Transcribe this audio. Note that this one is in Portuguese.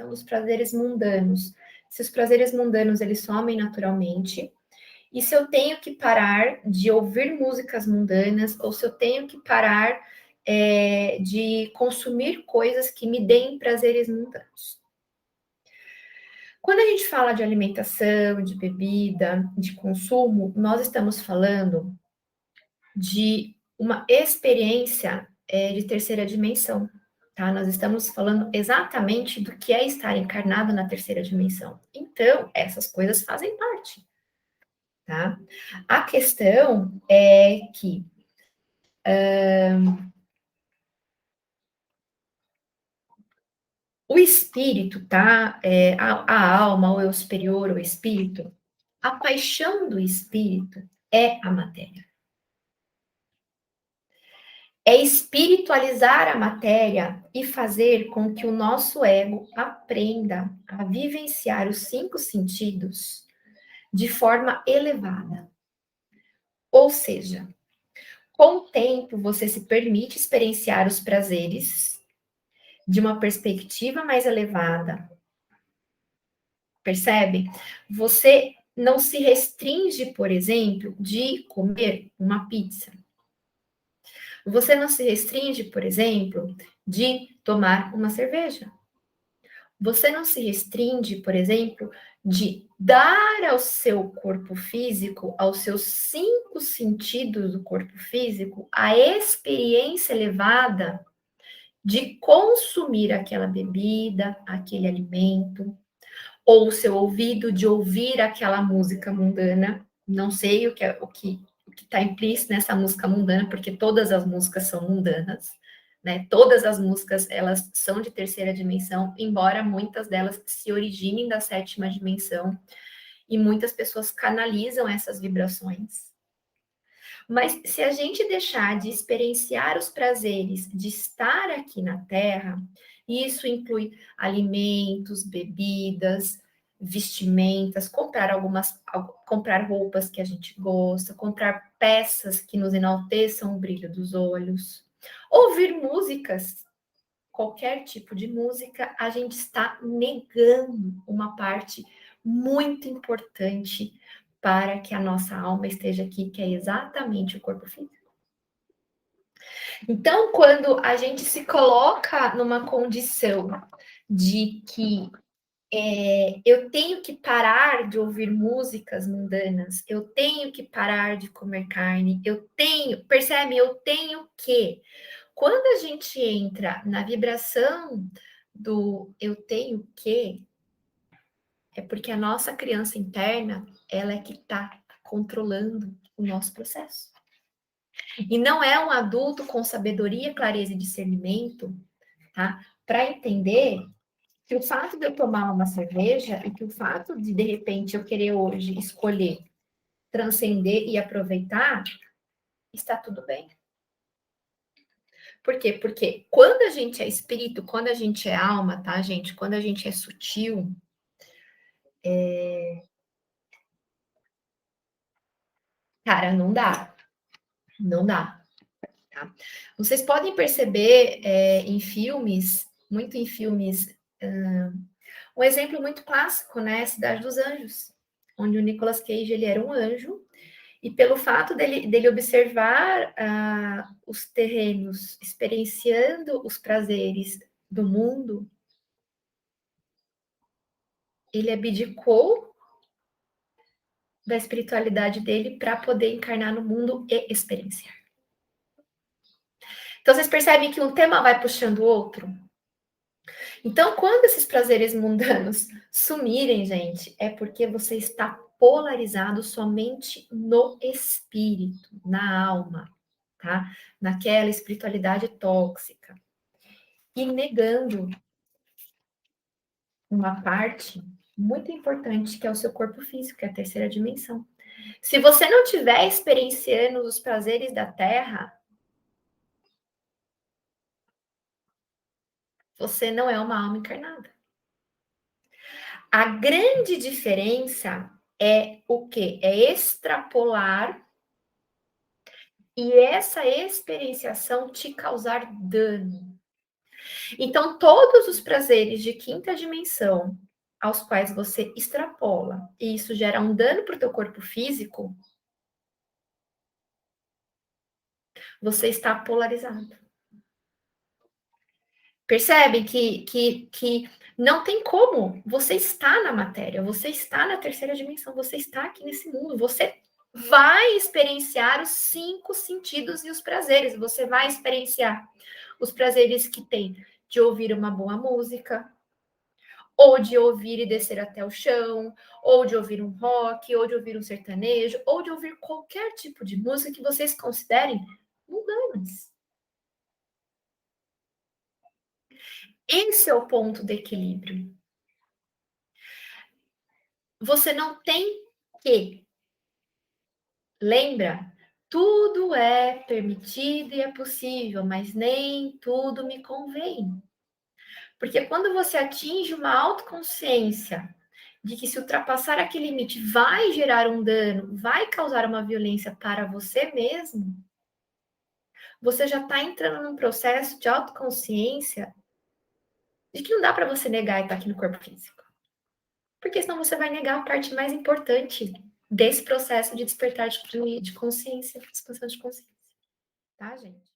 estão os prazeres mundanos. Se os prazeres mundanos eles somem naturalmente, e se eu tenho que parar de ouvir músicas mundanas, ou se eu tenho que parar de consumir coisas que me deem prazeres mundanos. Quando a gente fala de alimentação, de bebida, de consumo, nós estamos falando de uma experiência de terceira dimensão, tá? Nós estamos falando exatamente do que é estar encarnado na terceira dimensão. Então, essas coisas fazem parte, tá? A questão é que o espírito, tá? A alma, ou eu superior, ou espírito, a paixão do espírito é a matéria. É espiritualizar a matéria e fazer com que o nosso ego aprenda a vivenciar os 5 sentidos de forma elevada. Ou seja, com o tempo você se permite experienciar os prazeres de uma perspectiva mais elevada. Percebe? Você não se restringe, por exemplo, de comer uma pizza. Você não se restringe, por exemplo, de tomar uma cerveja. Você não se restringe, por exemplo, de dar ao seu corpo físico, aos seus 5 sentidos do corpo físico, a experiência elevada de consumir aquela bebida, aquele alimento, ou o seu ouvido de ouvir aquela música mundana. Não sei o que está implícito nessa música mundana, porque todas as músicas são mundanas, né? Todas as músicas, elas são de terceira dimensão, embora muitas delas se originem da 7ª dimensão, e muitas pessoas canalizam essas vibrações. Mas se a gente deixar de experienciar os prazeres de estar aqui na Terra, isso inclui alimentos, bebidas, vestimentas, comprar roupas que a gente gosta, comprar peças que nos enalteçam o brilho dos olhos, ouvir músicas, qualquer tipo de música, a gente está negando uma parte muito importante para que a nossa alma esteja aqui, que é exatamente o corpo físico. Então, quando a gente se coloca numa condição de que eu tenho que parar de ouvir músicas mundanas, eu tenho que parar de comer carne, percebe? Eu tenho que. Quando a gente entra na vibração do eu tenho que, é porque a nossa criança interna, ela é que está controlando o nosso processo. E não é um adulto com sabedoria, clareza e discernimento, tá? Para entender que o fato de eu tomar uma cerveja e que o fato de repente, eu querer hoje escolher transcender e aproveitar, está tudo bem. Por quê? Porque quando a gente é espírito, quando a gente é alma, tá, gente? Quando a gente é sutil, cara, não dá. Não dá. Tá? Vocês podem perceber em filmes, muito em filmes, um exemplo muito clássico, né? Cidade dos Anjos, onde o Nicolas Cage ele era um anjo, e pelo fato dele observar os terrenos, experienciando os prazeres do mundo, ele abdicou da espiritualidade dele para poder encarnar no mundo e experienciar. Então, vocês percebem que um tema vai puxando o outro? Então, quando esses prazeres mundanos sumirem, gente, é porque você está polarizado somente no espírito, na alma, tá? Naquela espiritualidade tóxica. E negando uma parte muito importante, que é o seu corpo físico, que é a terceira dimensão. Se você não estiver experienciando os prazeres da Terra, você não é uma alma encarnada. A grande diferença é o quê? É extrapolar e essa experienciação te causar dano. Então, todos os prazeres de quinta dimensão aos quais você extrapola e isso gera um dano para o teu corpo físico, você está polarizado. Percebe que não tem como. Você está na matéria, você está na terceira dimensão, você está aqui nesse mundo, você vai experienciar os 5 sentidos e os prazeres. Você vai experienciar os prazeres que tem de ouvir uma boa música, ou de ouvir e descer até o chão, ou de ouvir um rock, ou de ouvir um sertanejo, ou de ouvir qualquer tipo de música que vocês considerem mundanas. Esse é o ponto do equilíbrio. Você não tem que, lembra? Tudo é permitido e é possível, mas nem tudo me convém. Porque quando você atinge uma autoconsciência de que se ultrapassar aquele limite vai gerar um dano, vai causar uma violência para você mesmo, você já está entrando num processo de autoconsciência de que não dá para você negar e estar aqui no corpo físico. Porque senão você vai negar a parte mais importante desse processo de despertar de consciência, de expansão de consciência. Tá, gente?